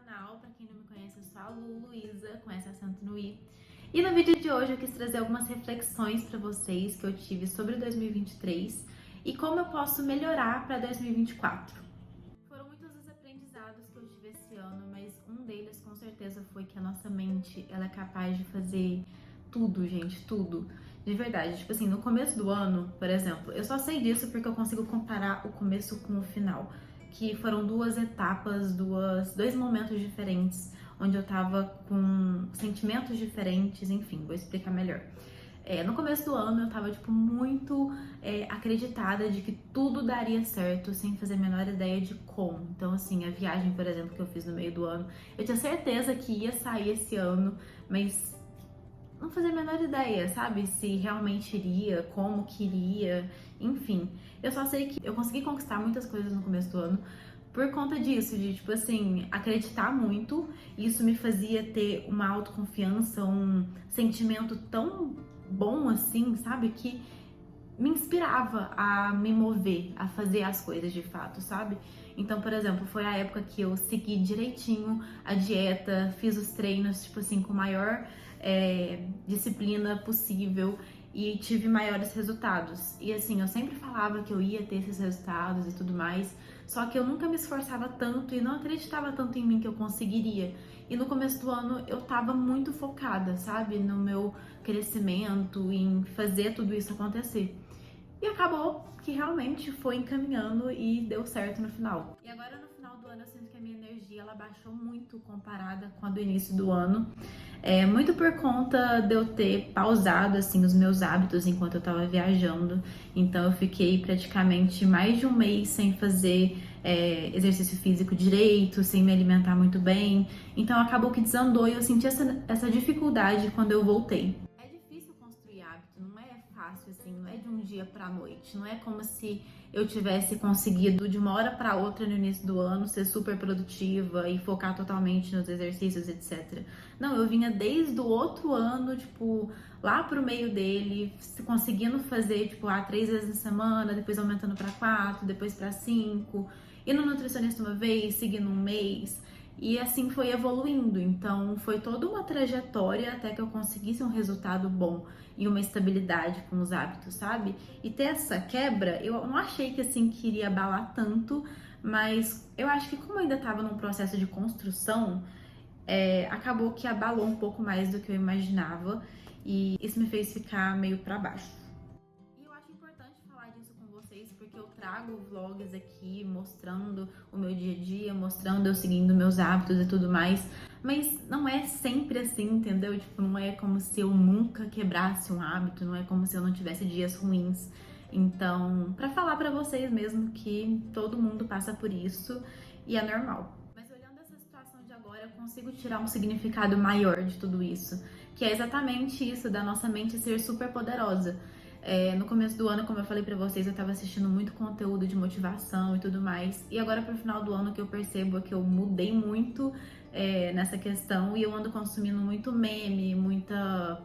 canal. Pra quem não me conhece, eu sou a Luísa, com esse acento no i. E no vídeo de hoje eu quis trazer algumas reflexões pra vocês que eu tive sobre 2023 e como eu posso melhorar pra 2024. Foram muitos os aprendizados que eu tive esse ano, mas um deles com certeza foi que a nossa mente, ela é capaz de fazer tudo, gente, tudo. De verdade, tipo assim, no começo do ano, por exemplo, eu só sei disso porque eu consigo comparar o começo com o final, que foram duas etapas, dois momentos diferentes, onde eu tava com sentimentos diferentes, enfim, vou explicar melhor. No começo do ano eu tava, tipo, muito acreditada de que tudo daria certo, sem fazer a menor ideia de como. Então, assim, a viagem, por exemplo, que eu fiz no meio do ano, eu tinha certeza que ia sair esse ano, mas não fazia a menor ideia, sabe? Se realmente iria, como queria, enfim. Eu só sei que eu consegui conquistar muitas coisas no começo do ano por conta disso, de, tipo assim, acreditar muito. Isso me fazia ter uma autoconfiança, um sentimento tão bom assim, sabe? Que me inspirava a me mover, a fazer as coisas de fato, sabe? Então, por exemplo, foi a época que eu segui direitinho a dieta, fiz os treinos, tipo assim, com maior disciplina possível e tive maiores resultados. E assim, eu sempre falava que eu ia ter esses resultados e tudo mais, só que eu nunca me esforçava tanto e não acreditava tanto em mim que eu conseguiria. E no começo do ano eu tava muito focada, sabe, no meu crescimento, em fazer tudo isso acontecer. E acabou que realmente foi encaminhando e deu certo no final. E agora no final do ano eu sinto que a minha energia ela baixou muito comparada com a do início do ano. Muito por conta de eu ter pausado assim os meus hábitos enquanto eu tava viajando. Então eu fiquei praticamente mais de um mês sem fazer exercício físico direito, sem me alimentar muito bem. Então acabou que desandou e eu senti essa dificuldade quando eu voltei. É difícil construir hábito, não é fácil assim, não é de um dia pra noite. Não é como se eu tivesse conseguido de uma hora pra outra no início do ano ser super produtiva e focar totalmente nos exercícios, etc. Não, eu vinha desde o outro ano, tipo, lá pro meio dele, conseguindo fazer, tipo, 3 vezes na semana, depois aumentando pra 4, depois pra 5, indo no nutricionista uma vez, seguindo um mês. E assim foi evoluindo, então foi toda uma trajetória até que eu conseguisse um resultado bom e uma estabilidade com os hábitos, sabe? E ter essa quebra, eu não achei que assim que iria abalar tanto, mas eu acho que como eu ainda estava num processo de construção, acabou que abalou um pouco mais do que eu imaginava e isso me fez ficar meio pra baixo. E eu acho importante falar disso com vocês porque eu trago vlogs aqui mostrando o meu dia a dia, mostrando eu seguindo meus hábitos e tudo mais, mas não é sempre assim, entendeu? Tipo, não é como se eu nunca quebrasse um hábito, não é como se eu não tivesse dias ruins. Então, pra falar pra vocês mesmo que todo mundo passa por isso e é normal. Mas olhando essa situação de agora, eu consigo tirar um significado maior de tudo isso, que é exatamente isso da nossa mente ser super poderosa. No começo do ano, como eu falei pra vocês, eu tava assistindo muito conteúdo de motivação e tudo mais. E agora pro final do ano o que eu percebo é que eu mudei muito nessa questão e eu ando consumindo muito meme, muita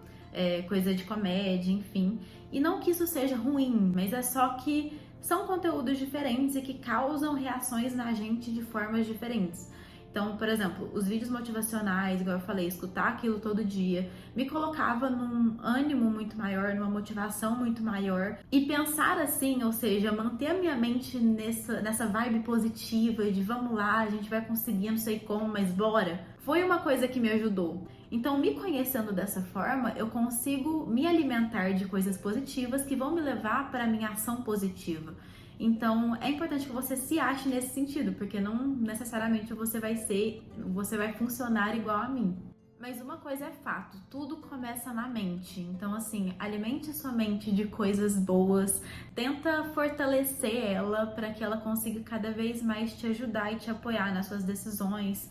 coisa de comédia, enfim. E não que isso seja ruim, mas é só que são conteúdos diferentes e que causam reações na gente de formas diferentes. Então, por exemplo, os vídeos motivacionais, igual eu falei, escutar aquilo todo dia, me colocava num ânimo muito maior, numa motivação muito maior. E pensar assim, ou seja, manter a minha mente nessa vibe positiva de vamos lá, a gente vai conseguir, não sei como, mas bora, foi uma coisa que me ajudou. Então, me conhecendo dessa forma, eu consigo me alimentar de coisas positivas que vão me levar para a minha ação positiva. Então, é importante que você se ache nesse sentido, porque não necessariamente você vai funcionar igual a mim. Mas uma coisa é fato, tudo começa na mente. Então, assim, alimente sua mente de coisas boas, tenta fortalecer ela para que ela consiga cada vez mais te ajudar e te apoiar nas suas decisões,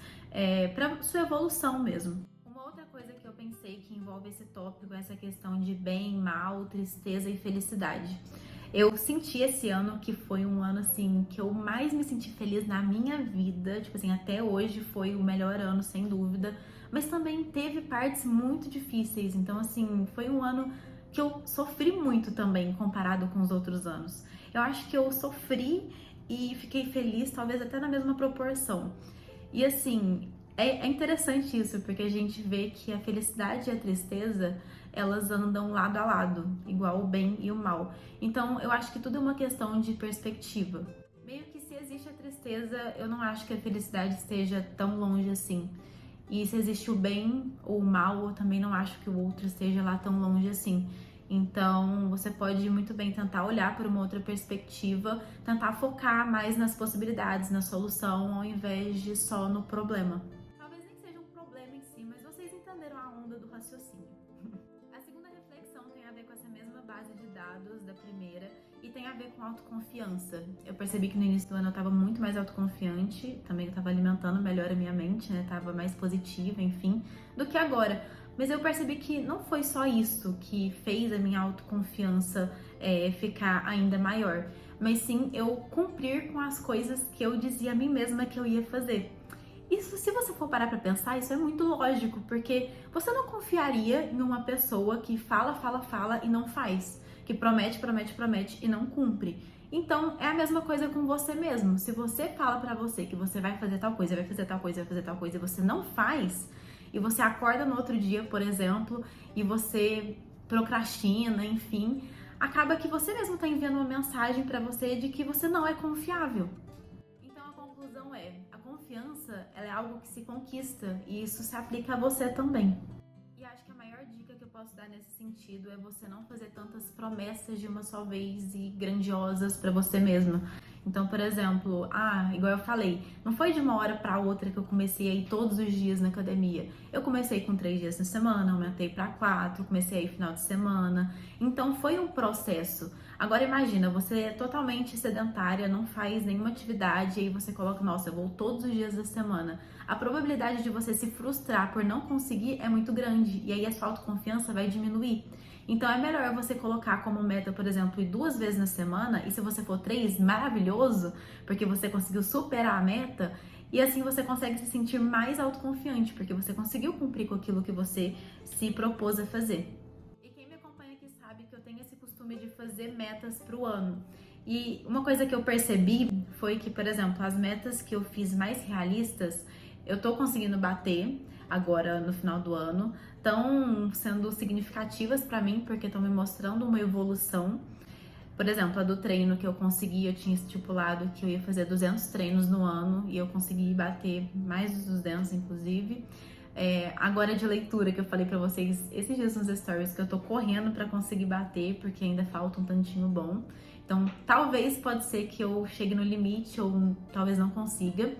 para sua evolução mesmo. Uma outra coisa que eu pensei que envolve esse tópico é essa questão de bem, mal, tristeza e felicidade. Eu senti esse ano que foi um ano, assim, que eu mais me senti feliz na minha vida. Tipo assim, até hoje foi o melhor ano, sem dúvida. Mas também teve partes muito difíceis. Então, assim, foi um ano que eu sofri muito também, comparado com os outros anos. Eu acho que eu sofri e fiquei feliz, talvez até na mesma proporção. E assim, É interessante isso, porque a gente vê que a felicidade e a tristeza, elas andam lado a lado, igual o bem e o mal. Então, eu acho que tudo é uma questão de perspectiva. Meio que se existe a tristeza, eu não acho que a felicidade esteja tão longe assim. E se existe o bem ou o mal, eu também não acho que o outro esteja lá tão longe assim. Então, você pode muito bem tentar olhar por uma outra perspectiva, tentar focar mais nas possibilidades, na solução, ao invés de só no problema. Talvez nem seja um problema em si, mas vocês entenderam a onda do raciocínio. A segunda reflexão tem a ver com essa mesma base de dados da primeira e tem a ver com autoconfiança. Eu percebi que no início do ano eu estava muito mais autoconfiante, também eu estava alimentando melhor a minha mente, né? Tava mais positiva, enfim, do que agora. Mas eu percebi que não foi só isso que fez a minha autoconfiança ficar ainda maior, mas sim eu cumprir com as coisas que eu dizia a mim mesma que eu ia fazer. Isso, se você for parar pra pensar, isso é muito lógico, porque você não confiaria em uma pessoa que fala, fala, fala e não faz, que promete, promete, promete e não cumpre. Então, é a mesma coisa com você mesmo. Se você fala pra você que você vai fazer tal coisa, vai fazer tal coisa, vai fazer tal coisa e você não faz, e você acorda no outro dia, por exemplo, e você procrastina, enfim, acaba que você mesmo tá enviando uma mensagem pra você de que você não é confiável. Então a conclusão é, a confiança ela é algo que se conquista e isso se aplica a você também. E acho que a maior dica que eu posso dar nesse sentido é você não fazer tantas promessas de uma só vez e grandiosas pra você mesma. Então, por exemplo, igual eu falei, não foi de uma hora pra outra que eu comecei a ir todos os dias na academia. Eu comecei com 3 dias na semana, aumentei pra 4, comecei a ir final de semana. Então foi um processo. Agora imagina, você é totalmente sedentária, não faz nenhuma atividade e aí você coloca, nossa, eu vou todos os dias da semana. A probabilidade de você se frustrar por não conseguir é muito grande e aí a sua autoconfiança vai diminuir. Então é melhor você colocar como meta, por exemplo, ir 2 vezes na semana e se você for 3, maravilhoso, porque você conseguiu superar a meta e assim você consegue se sentir mais autoconfiante, porque você conseguiu cumprir com aquilo que você se propôs a fazer. E quem me acompanha aqui sabe que eu tenho esse costume de fazer metas pro ano. E uma coisa que eu percebi foi que, por exemplo, as metas que eu fiz mais realistas, eu tô conseguindo bater agora no final do ano, estão sendo significativas para mim porque estão me mostrando uma evolução. Por exemplo, a do treino que eu consegui, eu tinha estipulado que eu ia fazer 200 treinos no ano e eu consegui bater mais dos 200, inclusive. Agora de leitura que eu falei pra vocês esses dias nos stories que eu tô correndo pra conseguir bater porque ainda falta um tantinho bom. Então, talvez pode ser que eu chegue no limite ou talvez não consiga.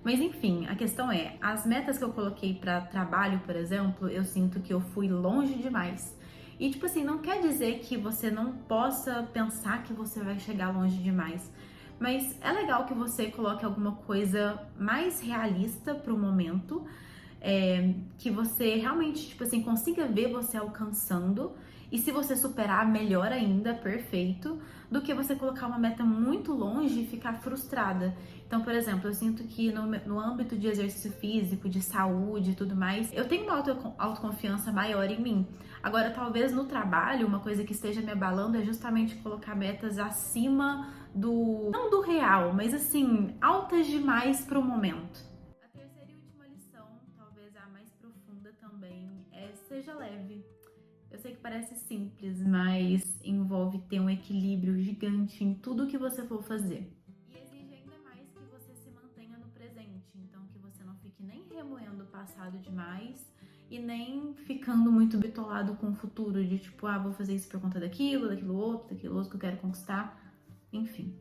Mas enfim, a questão é, as metas que eu coloquei pra trabalho, por exemplo, eu sinto que eu fui longe demais. E tipo assim, não quer dizer que você não possa pensar que você vai chegar longe demais. Mas é legal que você coloque alguma coisa mais realista pro momento, que você realmente, tipo assim, consiga ver você alcançando. E se você superar, melhor ainda, perfeito, do que você colocar uma meta muito longe e ficar frustrada. Então, por exemplo, eu sinto que no âmbito de exercício físico, de saúde e tudo mais, eu tenho uma autoconfiança maior em mim. Agora, talvez no trabalho, uma coisa que esteja me abalando é justamente colocar metas acima não do real, mas assim, altas demais para o momento. A terceira e última lição, talvez a mais profunda também, seja leve. Eu sei que parece simples, mas envolve ter um equilíbrio gigante em tudo que você for fazer. E exige ainda mais que você se mantenha no presente, então que você não fique nem remoendo o passado demais e nem ficando muito bitolado com o futuro, de tipo, vou fazer isso por conta daquilo outro que eu quero conquistar, enfim.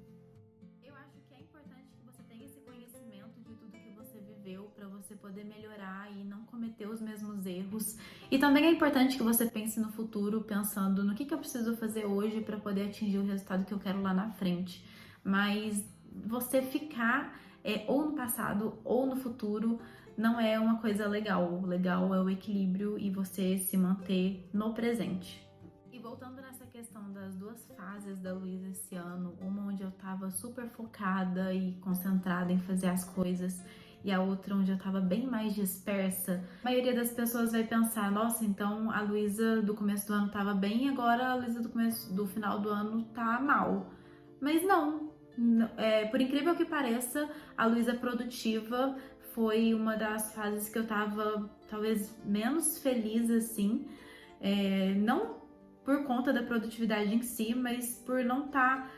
Eu acho que é importante que você tenha esse conhecimento de tudo que você viveu para você poder melhorar e não cometer os mesmos erros. E também é importante que você pense no futuro, pensando no que eu preciso fazer hoje para poder atingir o resultado que eu quero lá na frente. Mas você ficar ou no passado ou no futuro não é uma coisa legal. O legal é o equilíbrio e você se manter no presente. E voltando nessa questão das 2 fases da Luísa esse ano, uma onde eu tava super focada e concentrada em fazer as coisas e a outra onde eu tava bem mais dispersa, a maioria das pessoas vai pensar, nossa, então a Luísa do começo do ano tava bem e agora a Luísa do final do ano tá mal. Mas não, por incrível que pareça, a Luísa produtiva foi uma das fases que eu tava talvez menos feliz, assim, não por conta da produtividade em si, mas por não estar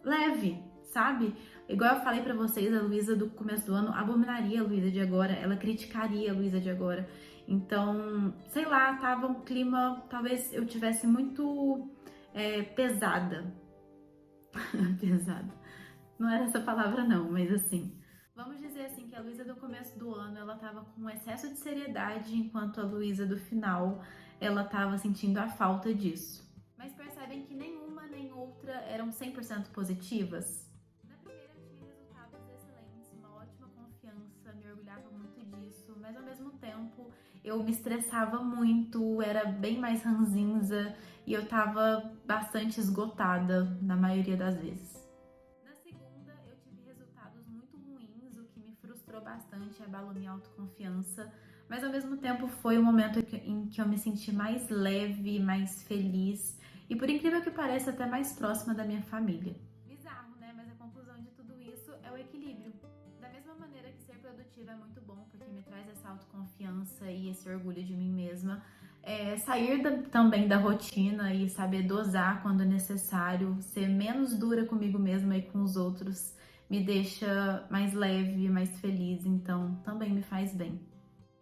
leve, sabe? Igual eu falei pra vocês, a Luísa do começo do ano abominaria a Luísa de agora, ela criticaria a Luísa de agora. Então, sei lá, tava um clima, talvez eu tivesse muito pesada. Pesada. Não era essa palavra não, mas assim. Vamos dizer assim que a Luísa do começo do ano, ela tava com um excesso de seriedade, enquanto a Luísa do final, ela tava sentindo a falta disso. Mas percebem que nenhuma nem outra eram 100% positivas? Na primeira eu tinha resultados excelentes, uma ótima confiança, me orgulhava muito disso, mas ao mesmo tempo eu me estressava muito, era bem mais ranzinza e eu tava bastante esgotada na maioria das vezes. Na segunda eu tive resultados muito ruins, o que me frustrou bastante, abalou minha autoconfiança, mas ao mesmo tempo foi o momento em que eu me senti mais leve, mais feliz e, por incrível que pareça, até mais próxima da minha família. Bizarro, né? Mas a conclusão de tudo isso é o equilíbrio. Da mesma maneira que ser produtiva é muito bom, porque me traz essa autoconfiança e esse orgulho de mim mesma, sair também da rotina e saber dosar quando necessário, ser menos dura comigo mesma e com os outros, me deixa mais leve, mais feliz, então também me faz bem.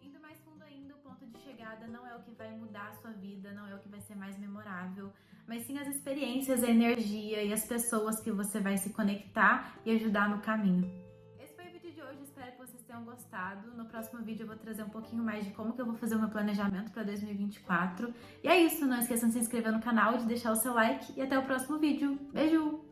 Indo mais fundo ainda, o ponto de chegada não é o que vai mudar a sua vida, não é o que vai ser mais memorável, mas sim as experiências, a energia e as pessoas que você vai se conectar e ajudar no caminho. Esse foi o vídeo de hoje, espero que vocês tenham gostado. No próximo vídeo eu vou trazer um pouquinho mais de como que eu vou fazer o meu planejamento para 2024. E é isso, não esqueçam de se inscrever no canal, de deixar o seu like e até o próximo vídeo. Beijo!